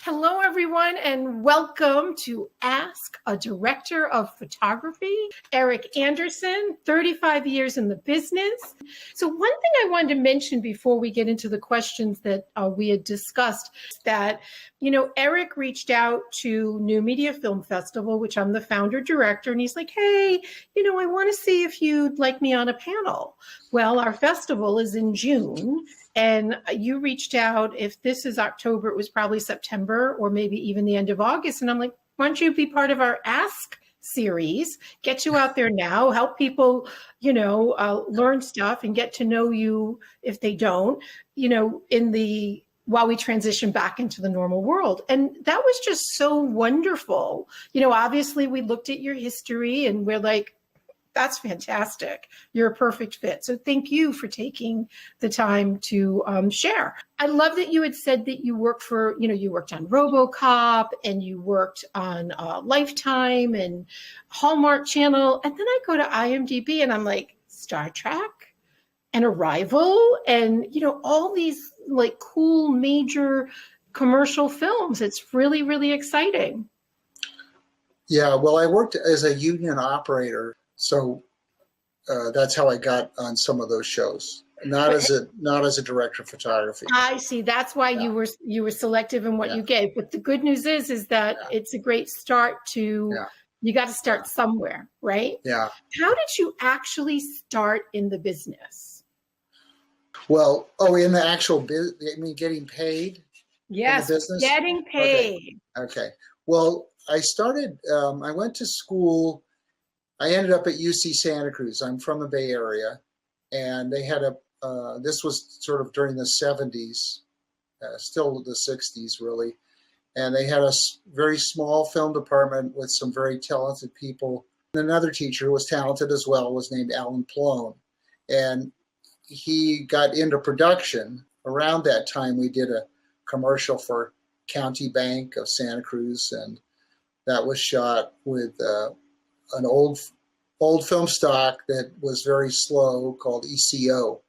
Hello, everyone, and welcome to Ask a Director of Photography. Eric Anderson, 35 years in the business. So one thing I wanted to mention before we get into the questions that we had discussed, that, Eric reached out to New Media Film Festival, which I'm the founder director, and he's like, hey, I want to see if you'd like me on a panel. Well, our festival is in June. And you reached out, if this is October, it was probably September or maybe even the end of August. And I'm like, why don't you be part of our Ask series, get you out there now, help people, learn stuff and get to know you if they don't, while we transition back into the normal world. And that was just so wonderful. Obviously we looked at your history and we're like, that's fantastic. You're a perfect fit. So thank you for taking the time to share. I love that you had said that you worked for, you worked on Robocop and you worked on Lifetime and Hallmark Channel. And then I go to IMDb and I'm like, Star Trek and Arrival and, all these like cool major commercial films. It's really, really exciting. Yeah, well, I worked as a union operator. So that's how I got on some of those shows. Not as a director of photography. I see. That's why you were selective in what you gave. But the good news is that it's a great start to. You got to start somewhere, right? Yeah. How did you actually start in the business? Well, in the actual business, I mean, getting paid. Yes, in the business? Getting paid. Okay. Well, I started. I went to school. I ended up at UC Santa Cruz. I'm from the Bay Area, and they had this was sort of during the 70s, still the 60s really, and they had a very small film department with some very talented people. And another teacher who was talented as well was named Alan Plone, and he got into production. Around that time, we did a commercial for County Bank of Santa Cruz, and that was shot with an old film stock that was very slow called ECO,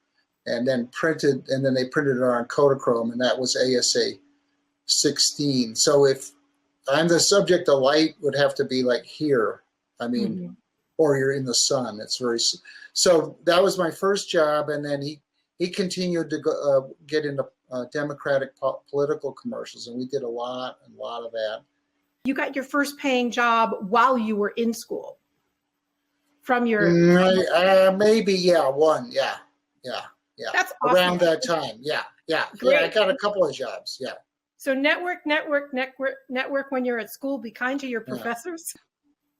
and then they printed it on Kodachrome, and that was ASA 16. So if I'm the subject, the light would have to be like here. I mean, or you're in the sun. It's so that was my first job, and then he continued to get into Democratic political commercials, and we did a lot of that. You got your first paying job while you were in school. From your maybe one. That's awesome. Around that time. Great. I got a couple of jobs. So network when you're at school. Be kind to your professors.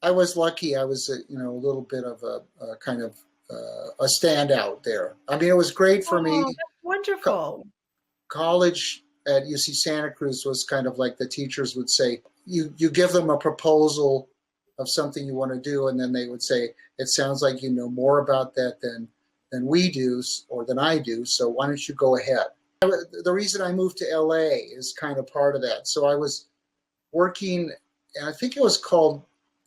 I was lucky. I was a little bit of a kind of a standout there. I mean, it was great for me. That's wonderful. College at UC Santa Cruz was kind of like the teachers would say, you give them a proposal of something you want to do, and then they would say, it sounds like you know more about that than we do or than I do, so why don't you go ahead? The reason I moved to LA is kind of part of that. So I was working, and I think it was called,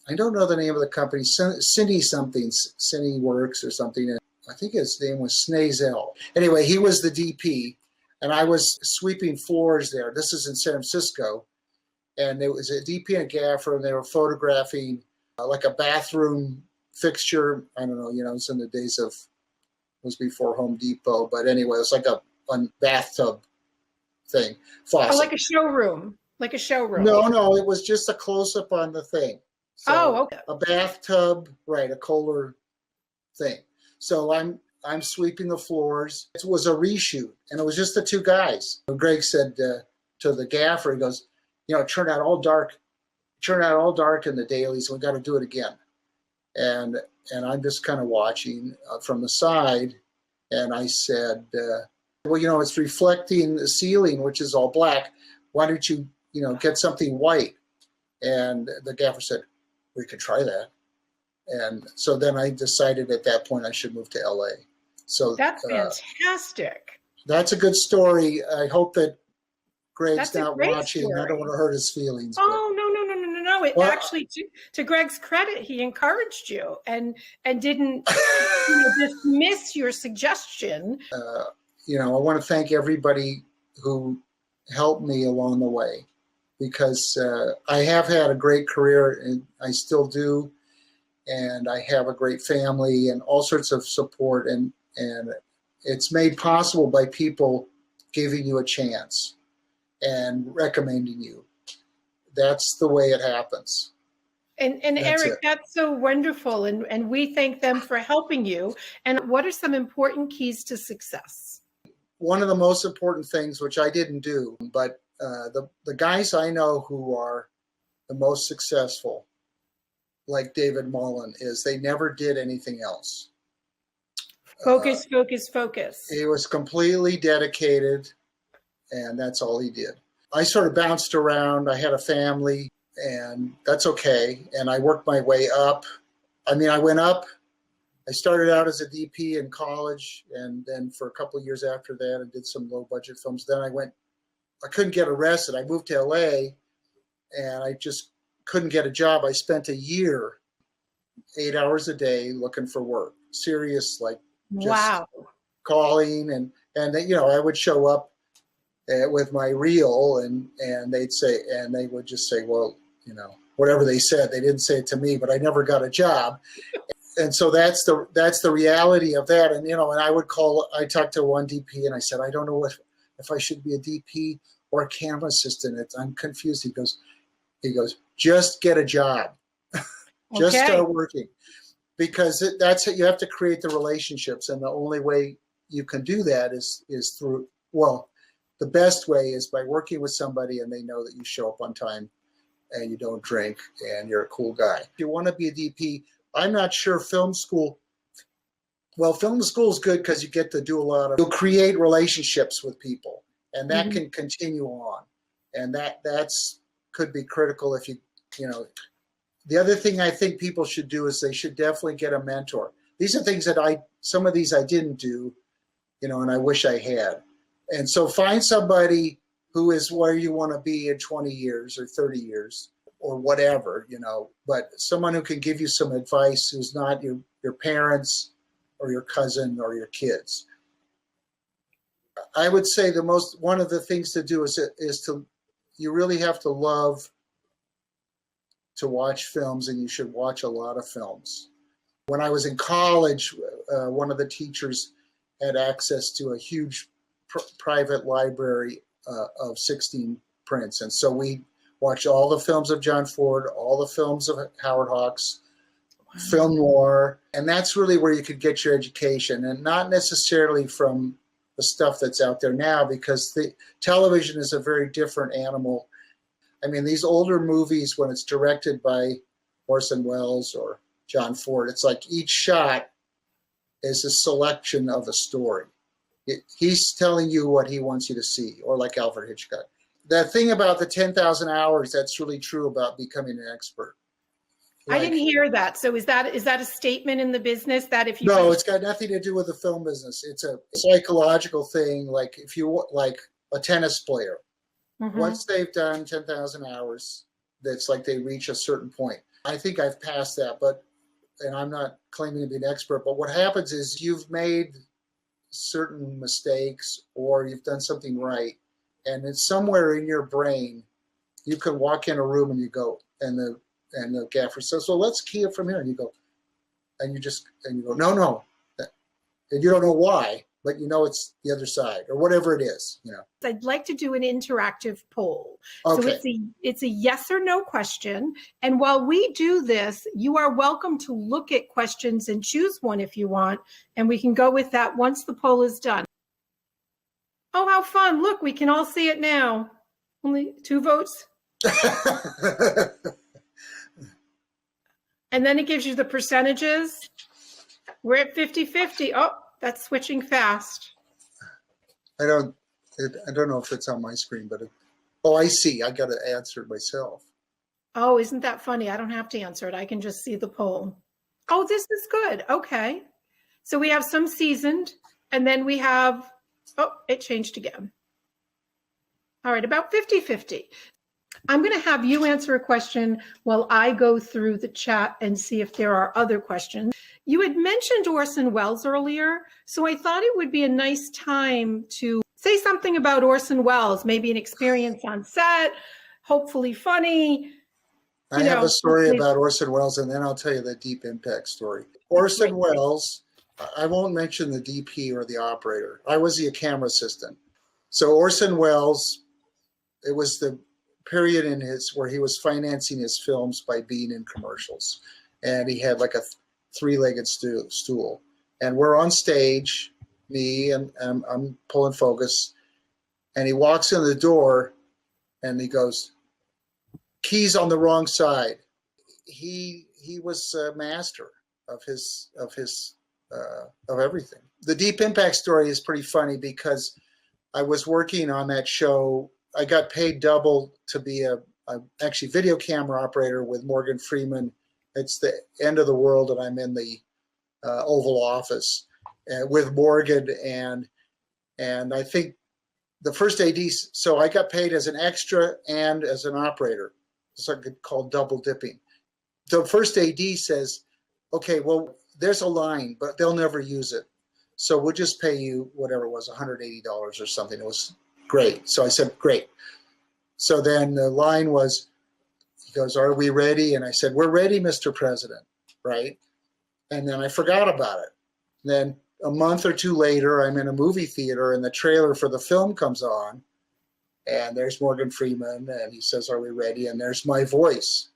I don't know the name of the company, Cine Works or something. And I think his name was Snazel. Anyway, he was the DP, and I was sweeping floors there. This is in San Francisco. And there was a DP and a gaffer, and they were photographing like a bathroom fixture. I don't know, it's in the days of, it was before Home Depot, but anyway, it was like a bathtub thing. Faucet. Oh, like a showroom. No, it was just a close-up on the thing. So okay. A bathtub, right, a Kohler thing. So I'm sweeping the floors. It was a reshoot, and it was just the two guys. Greg said to the gaffer, he goes, it turned out all dark in the dailies. We got to do it again. And I'm just kind of watching from the side. And I said, it's reflecting the ceiling, which is all black. Why don't you, get something white? And the gaffer said, we could try that. And so then I decided at that point I should move to LA. So that's fantastic. That's a good story. I hope that Greg's not watching. Story. I don't want to hurt his feelings. Oh, no. Actually, to Greg's credit, he encouraged you and didn't dismiss your suggestion. I want to thank everybody who helped me along the way. because I have had a great career, and I still do, and I have a great family and all sorts of support, and it's made possible by people giving you a chance and recommending you. That's the way it happens. And Eric, that's so wonderful. And we thank them for helping you. And what are some important keys to success? One of the most important things, which I didn't do, but the guys I know who are the most successful, like David Mullen, is they never did anything else. Focus, focus, focus. He was completely dedicated, and that's all he did. I sort of bounced around. I had a family, and that's okay. And I worked my way up. I mean, I went up. I started out as a DP in college, and then for a couple of years after that, I did some low-budget films. Then I couldn't get arrested. I moved to LA, and I just couldn't get a job. I spent a year, 8 hours a day looking for work. Serious, like just calling, and I would show up with my reel, and they would just say, well, whatever they said. They didn't say it to me, but I never got a job. And so that's the reality of that. And, and I talked to one DP, and I said, I don't know if I should be a DP or a camera assistant. I'm confused. He goes, just get a job. Just start working. Because you have to create the relationships. And the only way you can do that is through, the best way is by working with somebody and they know that you show up on time and you don't drink and you're a cool guy. If you want to be a DP, I'm not sure film school is good because you get to do you'll create relationships with people, and that can continue on. And that's could be critical if the other thing I think people should do is they should definitely get a mentor. These are things that some of these I didn't do, and I wish I had. And so find somebody who is where you want to be in 20 years or 30 years or whatever, but someone who can give you some advice who's not your parents or your cousin or your kids. I would say one of the things to do is you really have to love to watch films, and you should watch a lot of films. When I was in college, one of the teachers had access to a huge private library of 16 prints. And so we watched all the films of John Ford, all the films of Howard Hawks, film noir. And that's really where you could get your education, and not necessarily from the stuff that's out there now, because the television is a very different animal. I mean, these older movies, when it's directed by Orson Welles or John Ford, it's like each shot is a selection of a story. He's telling you what he wants you to see, or like Alfred Hitchcock. That thing about the 10,000 hours, that's really true about becoming an expert. I didn't hear that. So is that a statement in the business that if you... No, it's got nothing to do with the film business. It's a psychological thing. Like if you like a tennis player, once they've done 10,000 hours, that's like they reach a certain point. I think I've passed that, and I'm not claiming to be an expert, but what happens is you've made certain mistakes or you've done something right, and it's somewhere in your brain. You can walk in a room and you go, and the gaffer says, well, let's key it from here. And you go, and you go, no. And you don't know why, but it's the other side or whatever it is, I'd like to do an interactive poll. Okay. So it's a yes or no question. And while we do this, you are welcome to look at questions and choose one if you want. And we can go with that once the poll is done. Oh, how fun. Look, we can all see it now. Only 2 votes. And then it gives you the percentages. We're at 50-50. Oh, that's switching fast. I don't know if it's on my screen, but I see. I got to answer it myself. Oh, isn't that funny? I don't have to answer it. I can just see the poll. Oh, this is good. Okay. So we have some seasoned, and then we have, it changed again. All right, about 50-50. I'm going to have you answer a question while I go through the chat and see if there are other questions. You had mentioned Orson Welles earlier, so I thought it would be a nice time to say something about Orson Welles, maybe an experience on set, hopefully funny. I have a story about Orson Welles, and then I'll tell you the Deep Impact story. Orson Welles, I won't mention the DP or the operator. I was the camera assistant. So Orson Welles, it was the period in where he was financing his films by being in commercials. And he had like a three-legged stool. And we're on stage, me, and I'm pulling focus. And he walks in the door and he goes, "Keys on the wrong side." He was a master of everything. The Deep Impact story is pretty funny because I was working on that show. I got paid double to be a actually video camera operator with Morgan Freeman. It's the end of the world, and I'm in the Oval Office with Morgan, and I think the first AD. So I got paid as an extra and as an operator. It's like called double dipping. The first AD says, "Okay, well, there's a line, but they'll never use it. So we'll just pay you whatever it was, $180 or something." It was great. So I said, great. So then the line was, he goes, "Are we ready?" And I said, "We're ready, Mr. President," right? And then I forgot about it. Then a month or two later, I'm in a movie theater and the trailer for the film comes on. And there's Morgan Freeman, and he says, "Are we ready?" And there's my voice.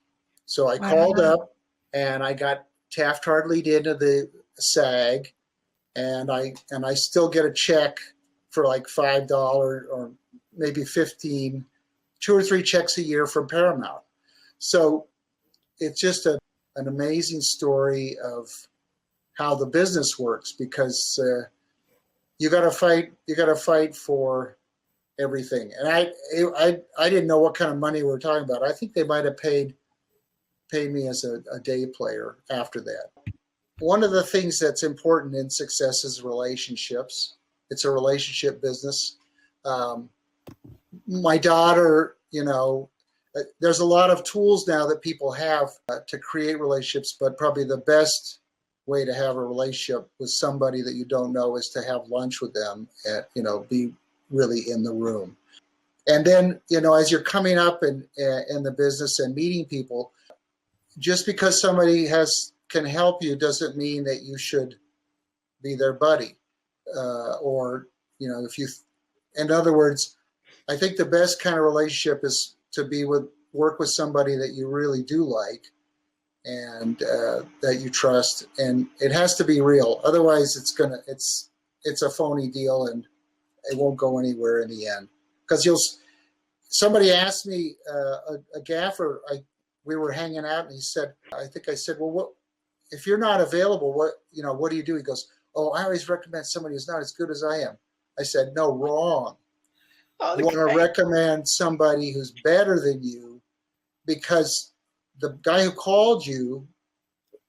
So I called up, and I got Taft-Hartley'd into the SAG, and I still get a check for like $5 or maybe 15, 2 or 3 checks a year from Paramount. So it's just an amazing story of how the business works, because you got to fight for everything. And I didn't know what kind of money we were talking about. I think they might have paid me as a day player after that. One of the things that's important in success is relationships. It's a relationship business. My daughter, there's a lot of tools now that people have to create relationships, but probably the best way to have a relationship with somebody that you don't know is to have lunch with them and, be really in the room. And then, as you're coming up in the business and meeting people, just because somebody can help you doesn't mean that you should be their buddy. In other words, I think the best kind of relationship is to work with somebody that you really do like and that you trust, and it has to be real. Otherwise, it's a phony deal and it won't go anywhere in the end. Because somebody asked me, a gaffer, we were hanging out, and he said, I said, "Well, what if you're not available? What do you do?" He goes, "Oh, I always recommend somebody who's not as good as I am." I said, "No, wrong. Okay. You want to recommend somebody who's better than you, because the guy who called you,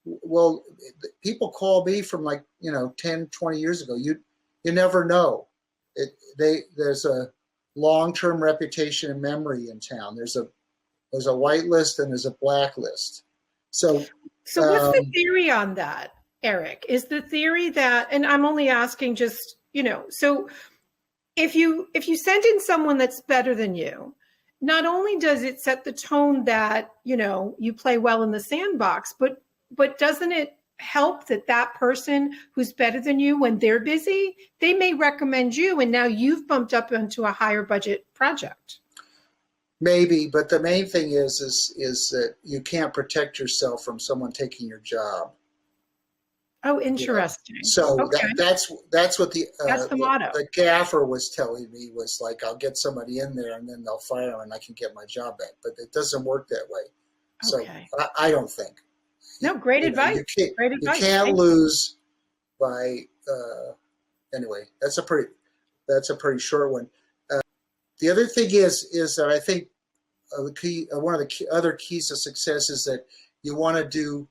well, people call me from 10, 20 years ago. You never know. There's a long-term reputation and memory in town. There's a white list and there's a black list." So what's the theory on that, Eric? Is the theory that, and I'm only asking just, so if you send in someone that's better than you, not only does it set the tone that, you play well in the sandbox, but doesn't it help that person who's better than you, when they're busy, they may recommend you, and now you've bumped up into a higher budget project? Maybe, but the main thing is that you can't protect yourself from someone taking your job. Oh, interesting. So okay. that's what that's the motto. The gaffer was telling me, was like, "I'll get somebody in there and then they'll fire them and I can get my job back." But it doesn't work that way. Okay. So I don't think. No, great advice. You can't lose by. Anyway, that's a pretty short one. The other thing is that I think one of the other keys to success is that you want to do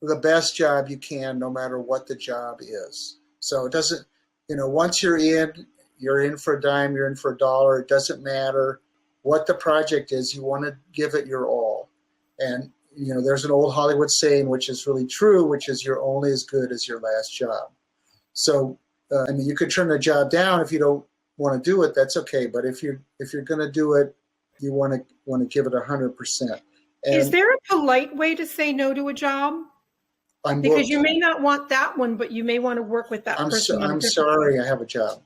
the best job you can, no matter what the job is. So it doesn't, once you're in for a dime, you're in for a dollar. It doesn't matter what the project is. You want to give it your all. And, there's an old Hollywood saying, which is really true, which is, "You're only as good as your last job." So, you could turn the job down if you don't want to do it. That's okay. But if you're going to do it, you want to give it 100%. Is And there a polite way to say no to a job? I'm Because booked. you may not want that one, but you may want to work with that person. I'm sorry, I have a job.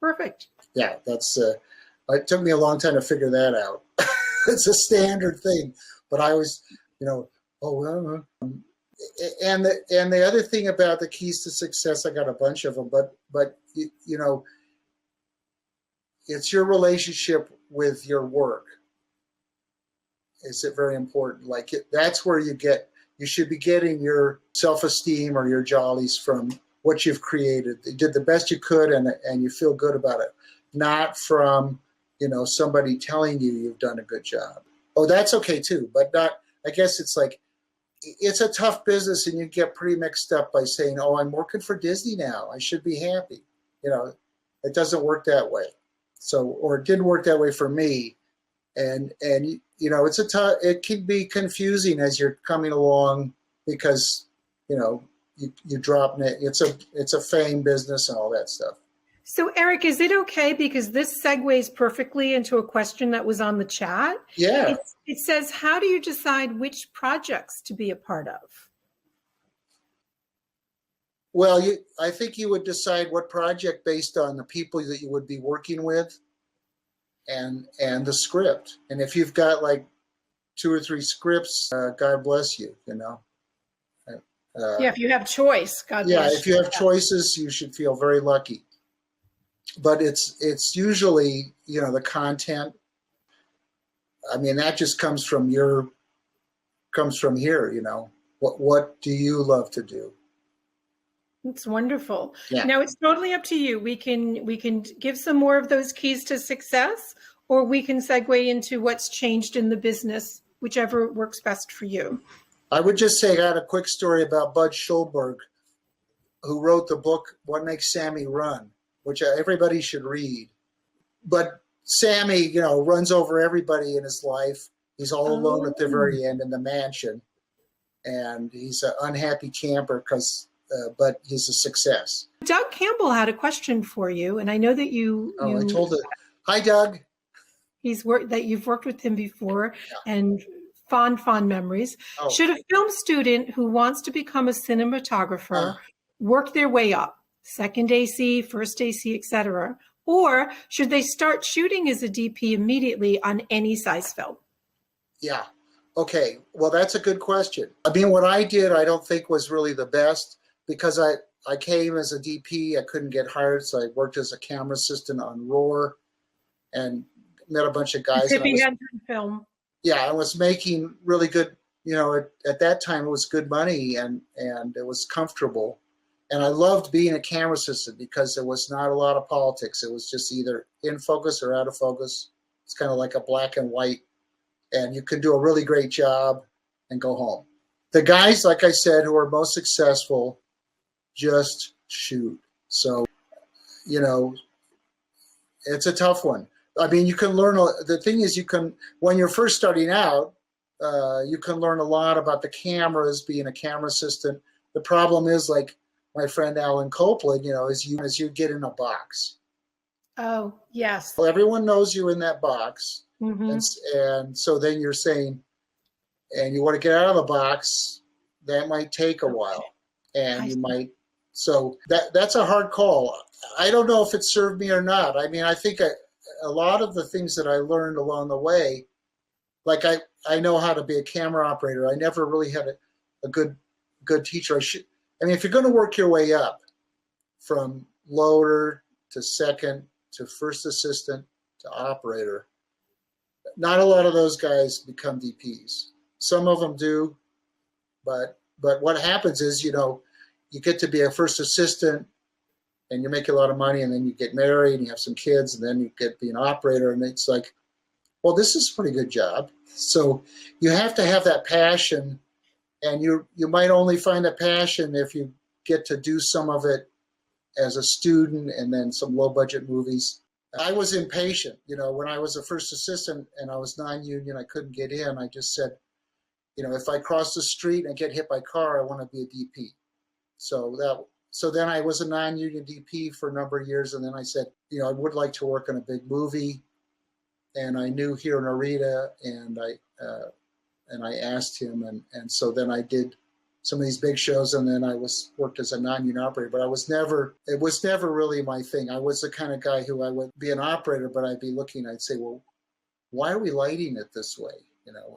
Perfect. Yeah, that's it took me a long time to figure that out. It's a standard thing, but I was, and the other thing about the keys to success, I got a bunch of them, but it's your relationship with your work. Is it very important? Like that's where you should be getting your self-esteem or your jollies from what you've created. You did the best you could, and you feel good about it, not from somebody telling you you've done a good job. Oh, that's okay too, but not. I guess it's like it's a tough business, and you get pretty mixed up by saying, "Oh, I'm working for Disney now. I should be happy." It doesn't work that way. So, or it didn't work that way for me, and it's it can be confusing as you're coming along because you drop it. It's a fame business and all that stuff. So, Eric, is it okay, because this segues perfectly into a question that was on the chat? Yeah. It says, how do you decide which projects to be a part of? Well, I think you would decide what project based on the people that you would be working with and the script. And if you've got like 2 or 3 scripts, God bless you, Yeah, if you have choice, God bless you. If you have choices, you should feel very lucky. But it's usually, the content. I mean, that just comes from here, what do you love to do? It's wonderful. Yeah. Now it's totally up to you. We can give some more of those keys to success, or we can segue into what's changed in the business, whichever works best for you. I would just say I got a quick story about Bud Schulberg, who wrote the book, What Makes Sammy Run, which everybody should read. But Sammy, runs over everybody in his life. He's all alone at the very end in the mansion. And he's an unhappy camper but he's a success. Doug Campbell had a question for you, and I know that I told it. Hi, Doug. That you've worked with him before, and fond memories. Oh. Should a film student who wants to become a cinematographer work their way up, second AC, first AC, etc., or should they start shooting as a DP immediately on any size film? Yeah. Okay. Well, that's a good question. I mean, what I did, I don't think was really the best, because I came as a DP. I couldn't get hired, so I worked as a camera assistant on Roar and met a bunch of guys. Tippi Hedren film. Yeah, I was making really good, at that time it was good money and it was comfortable. And I loved being a camera assistant because there was not a lot of politics. It was just either in focus or out of focus. It's kind of like a black and white, and you could do a really great job and go home. The guys, like I said, who are most successful just shoot. So, it's a tough one. I mean, you can learn, the thing is when you're first starting out, you can learn a lot about the cameras, being a camera assistant. The problem is, like my friend Alan Copeland, is you get in a box. Oh, yes. Well, everyone knows you in that box. Mm-hmm. And so then you're saying, and you want to get out of the box, that might take a while. And so that's a hard call. I don't know if it served me or not. I mean, I think a lot of the things that I learned along the way, like I know how to be a camera operator. I never really had a good teacher. If you're going to work your way up from loader to second to first assistant to operator, not a lot of those guys become DPs. Some of them do, but what happens is, you get to be a first assistant and you make a lot of money, and then you get married and you have some kids, and then you get to be an operator, and it's like, well, this is a pretty good job. So you have to have that passion, and you might only find a passion if you get to do some of it as a student and then some low budget movies. I was impatient, when I was a first assistant and I was non-union, I couldn't get in. I just said, if I cross the street and get hit by a car, I want to be a DP. So then I was a non-union DP for a number of years, and then I said, I would like to work on a big movie. and I knew Hiro Narita, and I asked him, and so then I did some of these big shows, and then I worked as a non-union operator, but it was never really my thing. I was the kind of guy who I would be an operator, but I'd be looking, I'd say, well, why are we lighting it this way?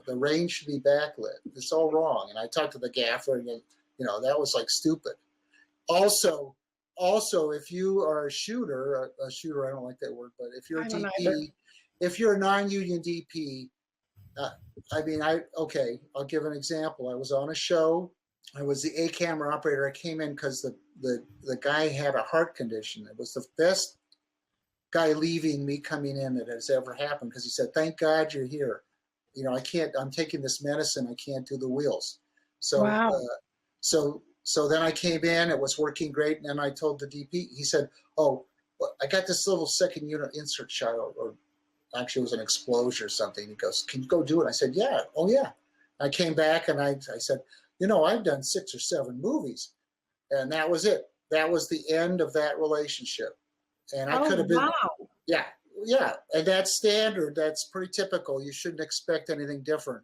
The range should be backlit. It's all wrong. And I talked to the gaffer, and that was like stupid. Also, if you are a shooter, I don't like that word, but if you're a DP, if you're a non-union DP, I'll give an example. I was on a show. I was the A-camera operator. I came in because the guy had a heart condition. It was the best guy leaving me coming in that has ever happened, because he said, "Thank God you're here. I'm taking this medicine. I can't do the wheels." So, wow. So then I came in. It was working great, and then I told the DP. He said, "Oh, well, I got this little second unit insert shot, or actually it was an explosion or something." He goes, "Can you go do it?" I said, "Yeah." "Oh yeah." I came back and I said, "I've done 6 or 7 movies," and that was it. That was the end of that relationship. And I could have been, wow. yeah. And that's standard. That's pretty typical. You shouldn't expect anything different.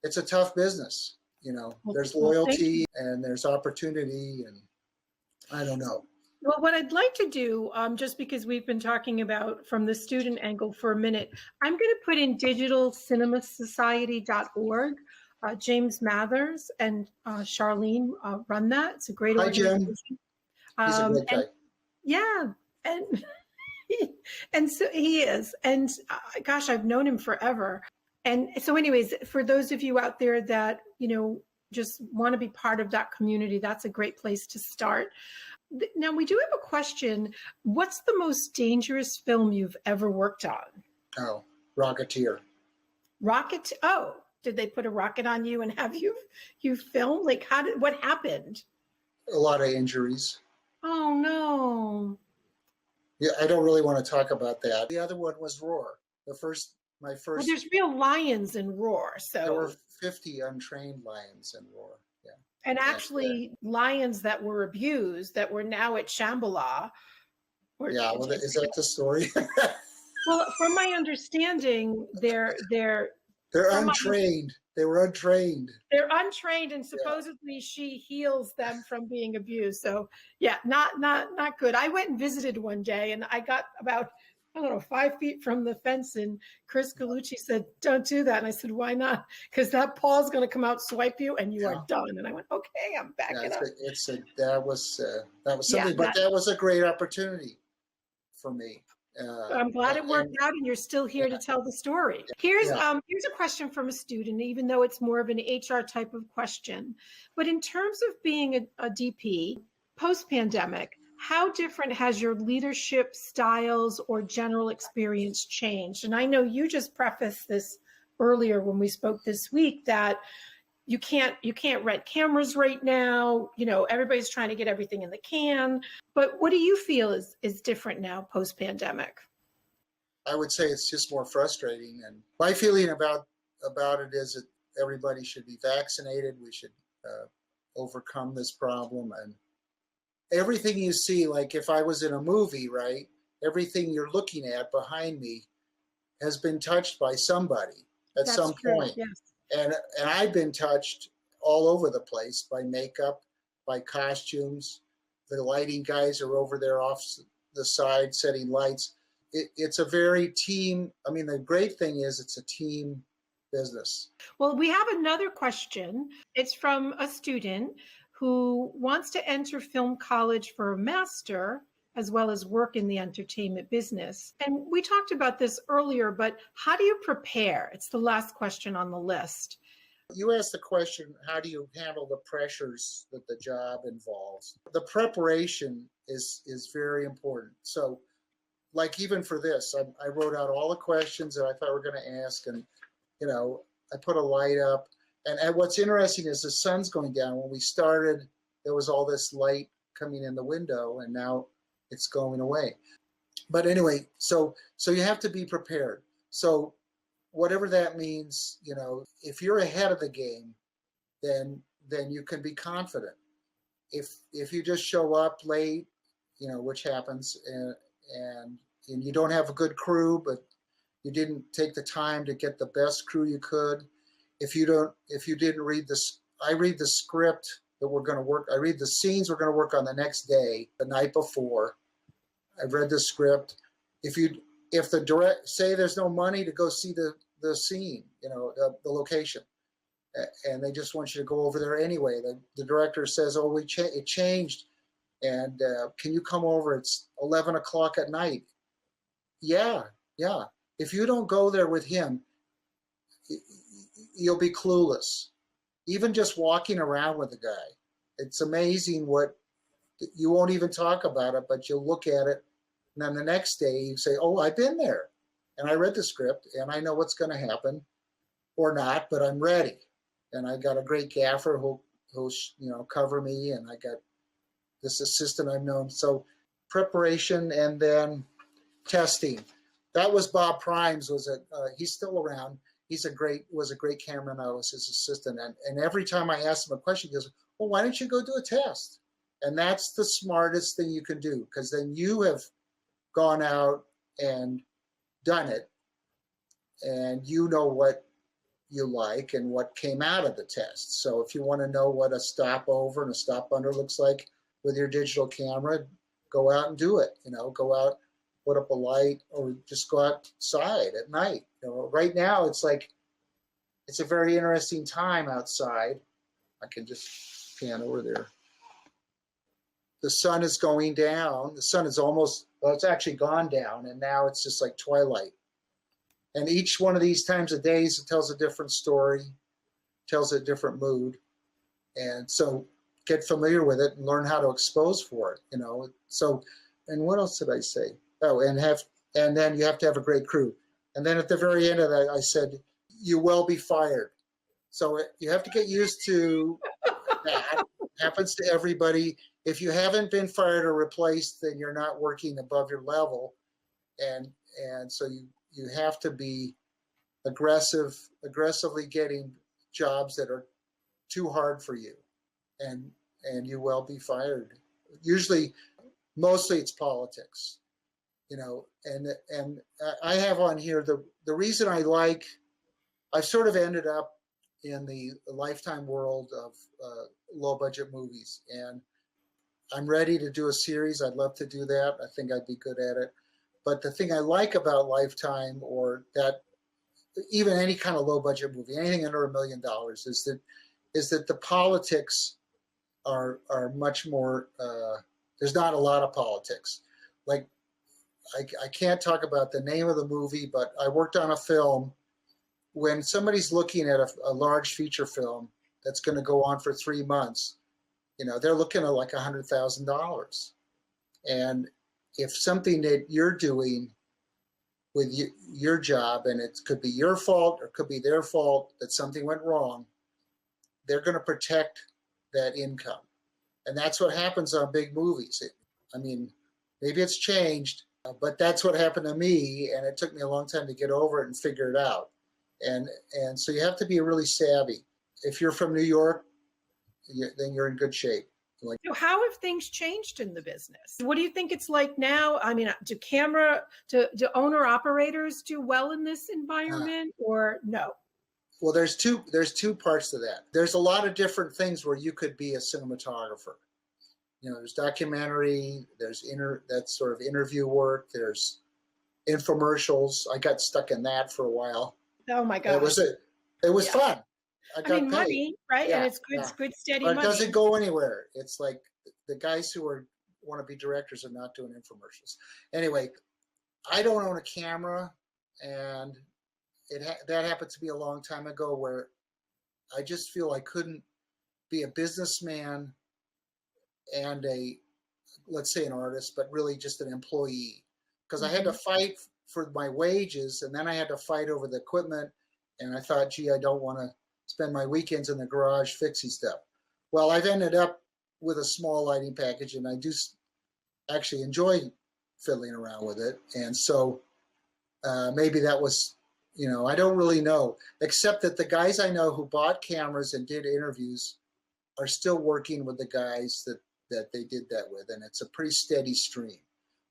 It's a tough business. There's loyalty and there's opportunity, and I don't know. Well, what I'd like to do, just because we've been talking about from the student angle for a minute, I'm going to put in digitalcinemasociety.org. James Mathers and Charlene run that. It's a great organization. Jim. He's a great guy. Yeah. And so he is. And gosh, I've known him forever. And so anyways, for those of you out there that, just want to be part of that community, that's a great place to start. Now, we do have a question. What's the most dangerous film you've ever worked on? Oh, Rocketeer. Oh, did they put a rocket on you and have you film? Like, what happened? A lot of injuries. Oh, no. Yeah, I don't really want to talk about that. The other one was Roar. My first. Well, there's real lions in Roar, so there were 50 untrained lions in Roar. Yeah, and actually lions that were abused that were now at Shambhala. Yeah, well, is that the story? Well, from my understanding, they're untrained. They were untrained. They're untrained, and supposedly she heals them from being abused. So yeah, not good. I went and visited one day, and I got about 5 feet from the fence, and Chris Gallucci said, "Don't do that." And I said, "Why not?" Because that paw's going to come out, swipe you, and you are done. And I went, "Okay, I'm backing up." That was something, but that was a great opportunity for me. I'm glad it worked out, and you're still here to tell the story. Here's a question from a student, even though it's more of an HR type of question. But in terms of being a DP post-pandemic, how different has your leadership styles or general experience changed? And I know you just prefaced this earlier when we spoke this week that you can't rent cameras right now. Everybody's trying to get everything in the can. But what do you feel is different now post-pandemic? I would say it's just more frustrating. And my feeling about it is that everybody should be vaccinated. We should overcome this problem. And everything you see, like if I was in a movie, right, everything you're looking at behind me has been touched by somebody at some point. Yes. And I've been touched all over the place by makeup, by costumes. The lighting guys are over there off the side setting lights. It's a very team. I mean, the great thing is it's a team business. Well, we have another question. It's from a student who wants to enter film college for a master as well as work in the entertainment business. And we talked about this earlier, but how do you prepare? It's the last question on the list. You asked the question, how do you handle the pressures that the job involves? The preparation is very important. So, like even for this, I wrote out all the questions that I thought we were going to ask, and I put a light up. And what's interesting is the sun's going down. When we started, there was all this light coming in the window, and now it's going away. But anyway, so you have to be prepared. So whatever that means, if you're ahead of the game, then you can be confident. If you just show up late, which happens, and you don't have a good crew, but You didn't take the time to get the best crew you could. If you didn't read this, I read the script that we're going to work. I read the scenes we're going to work on the next day, the night before. I've read the script. If the direct say there's no money to go see the scene, the location, and they just want you to go over there anyway. The director says, "Oh, it changed, and can you come over? It's 11 o'clock at night." Yeah. If you don't go there with him, you'll be clueless. Even just walking around with the guy, it's amazing what you won't even talk about it, but you'll look at it, and then the next day you say, "Oh, I've been there, and I read the script, and I know what's going to happen, or not, but I'm ready." And I got a great gaffer who'll cover me, and I got this assistant I've known. So preparation and then testing. That was Bob Primes. He's still around. Was a great cameraman. I was his assistant, and every time I asked him a question, he goes, "Well, why don't you go do a test?" And that's the smartest thing you can do, because then you have gone out and done it, and you know what you like and what came out of the test. So if you want to know what a stop over and a stop under looks like with your digital camera, go out and do it. Go out, put up a light, or just go outside at night. Right now it's a very interesting time outside. I can just pan over there. The sun is going down. The sun is it's actually gone down, and now it's just like twilight. And each one of these times of days, it tells a different story, tells a different mood. And so get familiar with it and learn how to expose for it, So, and what else did I say? Oh, and then you have to have a great crew. And then at the very end of that, I said, "You will be fired." So you have to get used to that. It happens to everybody. If you haven't been fired or replaced, then you're not working above your level. And so you have to be aggressively getting jobs that are too hard for you, and you will be fired. Mostly it's politics, and I have on here the reason I've sort of ended up in the Lifetime world of low budget movies, and I'm ready to do a series. I'd love to do that. I think I'd be good at it. But the thing I like about Lifetime, or that even any kind of low budget movie, anything under $1 million, is that the politics are much more. There's not a lot of politics. Like I can't talk about the name of the movie, but I worked on a film. When somebody's looking at a large feature film that's going to go on for 3 months, they're looking at like $100,000. And if something that you're doing with your job, and it could be your fault or it could be their fault that something went wrong, they're going to protect that income. And that's what happens on big movies. Maybe it's changed, but that's what happened to me, and it took me a long time to get over it and figure it out. And so you have to be really savvy. If you're from New York, then you're in good shape. So how have things changed in the business? What do you think it's like now? Do owner operators do well in this environment, or no? Well, there's two parts to that. There's a lot of different things where you could be a cinematographer. There's documentary, there's that sort of interview work, there's infomercials. I got stuck in that for a while. Oh my God. It was fun. I got paid. Money, right? Yeah, and it's good, yeah. It's good, steady but money. It doesn't go anywhere. It's like the guys who want to be directors are not doing infomercials. Anyway, I don't own a camera, and that happened to me a long time ago, where I just feel I couldn't be a businessman and let's say an artist, but really just an employee, because I had to fight for my wages, and then I had to fight over the equipment, and I thought, gee, I don't want to spend my weekends in the garage fixing stuff. Well, I've ended up with a small lighting package, and I do actually enjoy fiddling around with it. And so maybe that was, I don't really know, except that the guys I know who bought cameras and did interviews are still working with the guys that they did that with, and it's a pretty steady stream.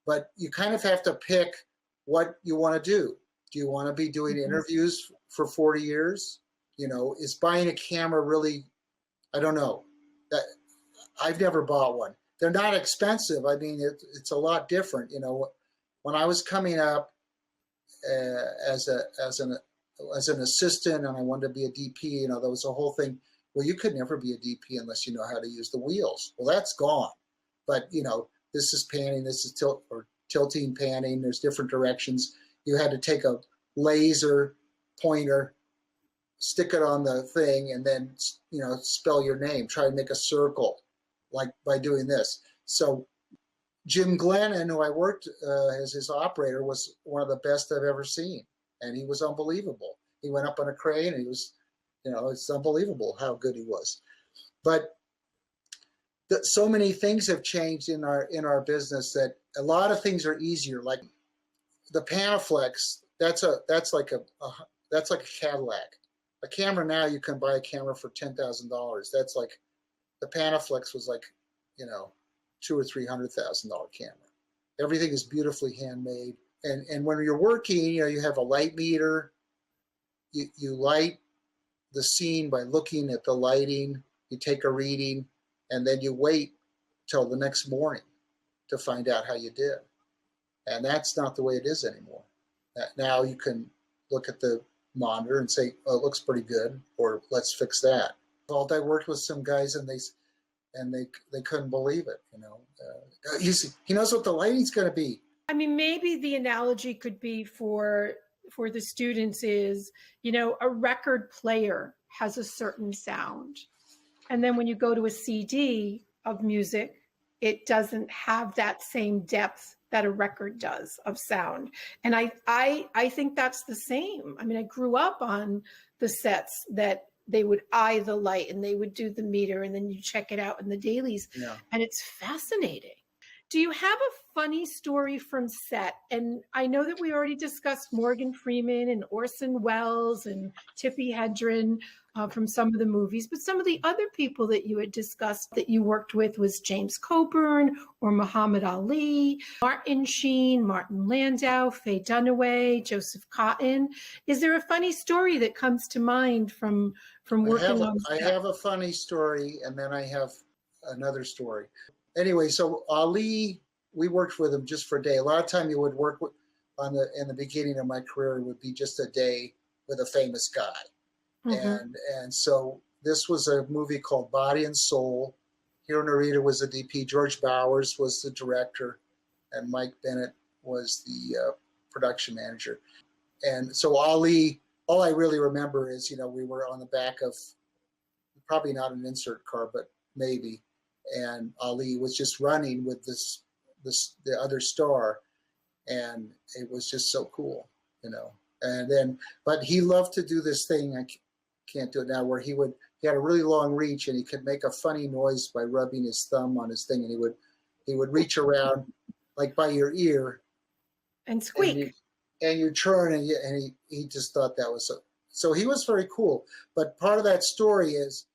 But you kind of have to pick what you want to do. Do you want to be doing interviews for 40 years? You know, is buying a camera really, I don't know. I've never bought one. They're not expensive. I mean, it's a lot different. You know, when I was coming up as an assistant and I wanted to be a DP, you know, there was a whole thing. Well, you could never be a DP unless you know how to use the wheels. Well, that's gone. But, you know, this is panning, this is tilting, panning. There's different directions. You had to take a laser pointer, stick it on the thing, and then, you know, spell your name. Try to make a circle, like by doing this. So Jim Glennon, who I worked as his operator, was one of the best I've ever seen. And he was unbelievable. He went up on a crane and he was, you know, it's unbelievable how good he was. But so many things have changed in our business that a lot of things are easier. Like the Panaflex, that's like a Cadillac. A camera now, you can buy a camera for $10,000. That's like, the Panaflex was like, you know, $200,000 or $300,000 camera. Everything is beautifully handmade. And when you're working, you know, you have a light meter. You light the scene by looking at the lighting. You take a reading, and then you wait till the next morning to find out how you did. And that's not the way it is anymore. Now you can look at the monitor and say, oh, it looks pretty good, or let's fix that. I worked with some guys, and they couldn't believe it. You know, he knows what the lighting's going to be. I mean, maybe the analogy could be for the students is, you know, a record player has a certain sound. And then when you go to a CD of music, it doesn't have that same depth that a record does of sound. And I think that's the same. I mean, I grew up on the sets that they would eye the light and they would do the meter, and then you check it out in the dailies. Yeah. And it's fascinating. Do you have a funny story from set? And I know that we already discussed Morgan Freeman and Orson Welles and Tippi Hedren from some of the movies, but some of the other people that you had discussed that you worked with was James Coburn or Muhammad Ali, Martin Sheen, Martin Landau, Faye Dunaway, Joseph Cotten. Is there a funny story that comes to mind from working on set? I have a funny story, and then I have another story. Anyway, so Ali, we worked with him just for a day. A lot of time you would work with, in the beginning of my career, it would be just a day with a famous guy. Mm-hmm. And so this was a movie called Body and Soul. Hiro Narita was the DP, George Bowers was the director, and Mike Bennett was the production manager. And so Ali, all I really remember is, you know, we were on the back of, probably not an insert car, but maybe, and Ali was just running with the other star, and it was just so cool, you know. And then, but he loved to do this thing, I can't do it now, where he had a really long reach, and he could make a funny noise by rubbing his thumb on his thing, and he would reach around like by your ear and squeak, and you turn, and he just thought that was so he was very cool. But part of that story is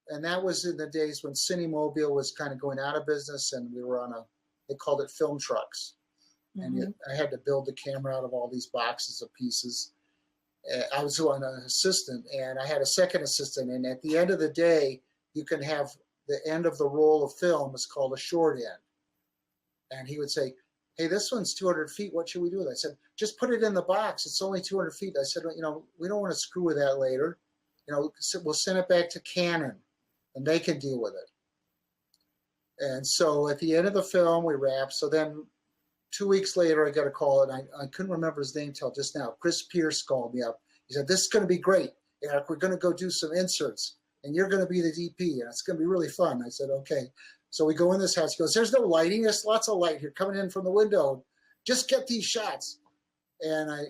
and that was in the days when Cinemobile was kind of going out of business, and we were on they called it film trucks. Mm-hmm. And I had to build the camera out of all these boxes of pieces. I was an assistant, and I had a second assistant. And at the end of the day, you can have the end of the roll of film is called a short end. And he would say, hey, this one's 200 feet. What should we do with it? I said, just put it in the box. It's only 200 feet. I said, you know, we don't want to screw with that later. You know, we'll send it back to Canon, and they can deal with it. And so at the end of the film, we wrapped. So then 2 weeks later, I got a call, and I couldn't remember his name till just now. Chris Pierce called me up. He said, this is going to be great, Eric. We're going to go do some inserts, and you're going to be the DP, and it's going to be really fun. I said, okay. So we go in this house. He goes, there's no lighting. There's lots of light here coming in from the window. Just get these shots. And I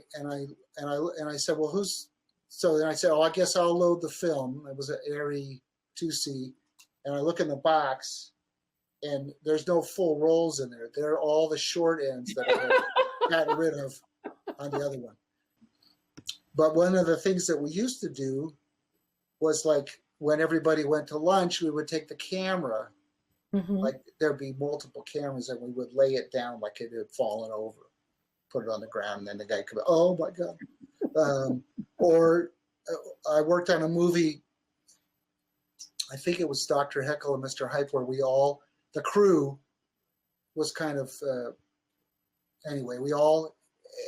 said, well, who's? So then I said, oh, I guess I'll load the film. It was an Arri 2C. And I look in the box, and there's no full rolls in there. They're all the short ends that I had gotten rid of on the other one. But one of the things that we used to do was, like, when everybody went to lunch, we would take the camera, mm-hmm. like there'd be multiple cameras, and we would lay it down like it had fallen over. put it on the ground, and then the guy could, oh my God. Or I worked on a movie, I think it was Dr. Heckle and Mr. Hype, where the crew was kind of, anyway,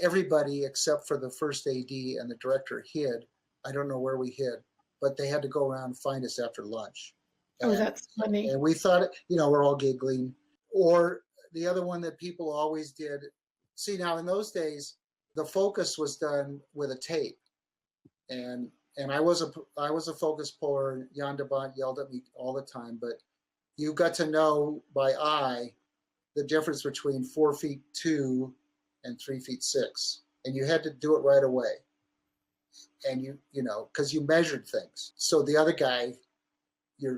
everybody except for the first AD and the director hid. I don't know where we hid, but they had to go around and find us after lunch. Oh, that's funny. And we thought, we're all giggling. Or the other one that people always did, see, now in those days, the focus was done with a tape. And I was a focus puller. Jan de Bont yelled at me all the time, but you got to know by eye the difference between 4'2" and 3'6", and you had to do it right away. And because you measured things. So the other guy,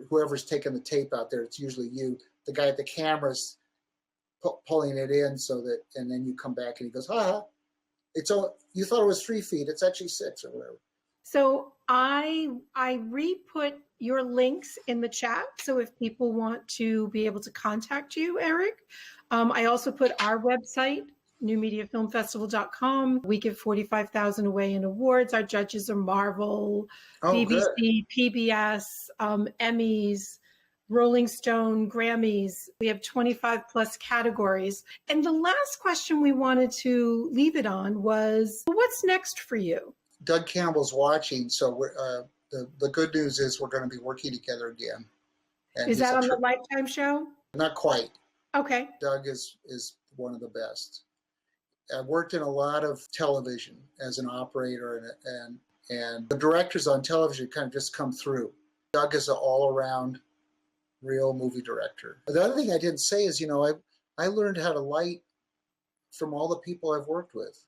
whoever's taking the tape out there, it's usually you. The guy at the camera's pulling it in and then you come back and he goes, you thought it was 3 feet. It's actually 6 or whatever. So I re-put your links in the chat. So if people want to be able to contact you, Eric, I also put our website, newmediafilmfestival.com. We give 45,000 away in awards. Our judges are Marvel, BBC, good. PBS, Emmys, Rolling Stone, Grammys. We have 25 plus categories. And the last question we wanted to leave it on was, what's next for you? Doug Campbell's watching, so the good news is we're going to be working together again. And is that on the Lifetime show? Not quite. Okay. Doug is one of the best. I've worked in a lot of television as an operator, and the directors on television kind of just come through. Doug is an all-around real movie director. The other thing I didn't say is, I learned how to light from all the people I've worked with.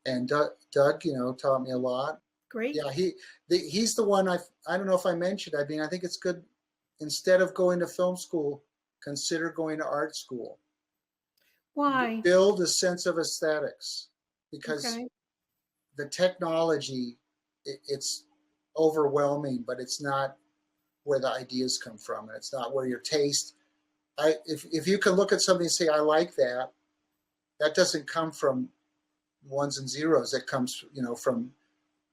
And Doug, taught me a lot. Great. Yeah, he's the one I don't know if I mentioned. I mean, I think it's good, instead of going to film school, consider going to art school. Why? Build a sense of aesthetics, because the technology, it's overwhelming, but it's not where the ideas come from, and it's not where your taste. If you can look at something and say, I like that, that doesn't come from ones and zeros. It comes, from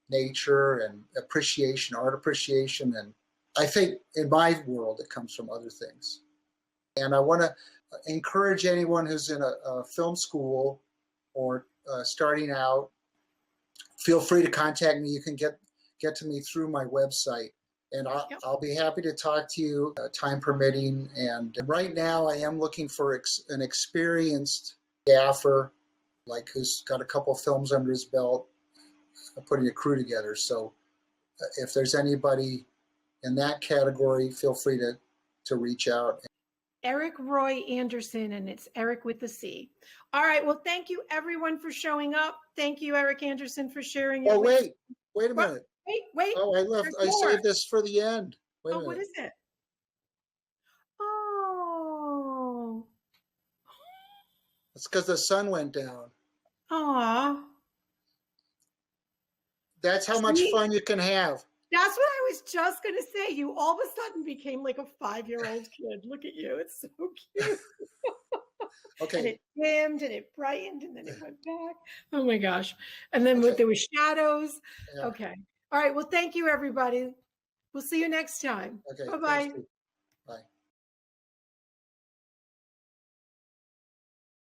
nature and appreciation, art appreciation. And I think in my world, it comes from other things. And I want to encourage anyone who's in a film school or starting out, feel free to contact me. You can get to me through my website, and I'll be happy to talk to you, time permitting. And right now I am looking for an experienced gaffer, who's got a couple of films under his belt, putting a crew together. So if there's anybody in that category, feel free to reach out. Eric Roy Anderson, and it's Eric with the C. All right. Well, thank you everyone for showing up. Thank you, Eric Anderson, for sharing your wait a minute. Wait. Oh, I saved this for the end. Wait a minute. What is it? Oh. It's because the sun went down. Aw. That's how much fun you can have. That's what I was just going to say. You all of a sudden became like a 5-year-old kid. Look at you. It's so cute. Okay. And it dimmed and it brightened and then it went back. Oh my gosh. And then there were shadows. Yeah. Okay. All right. Well, thank you, everybody. We'll see you next time. Okay. Bye-bye.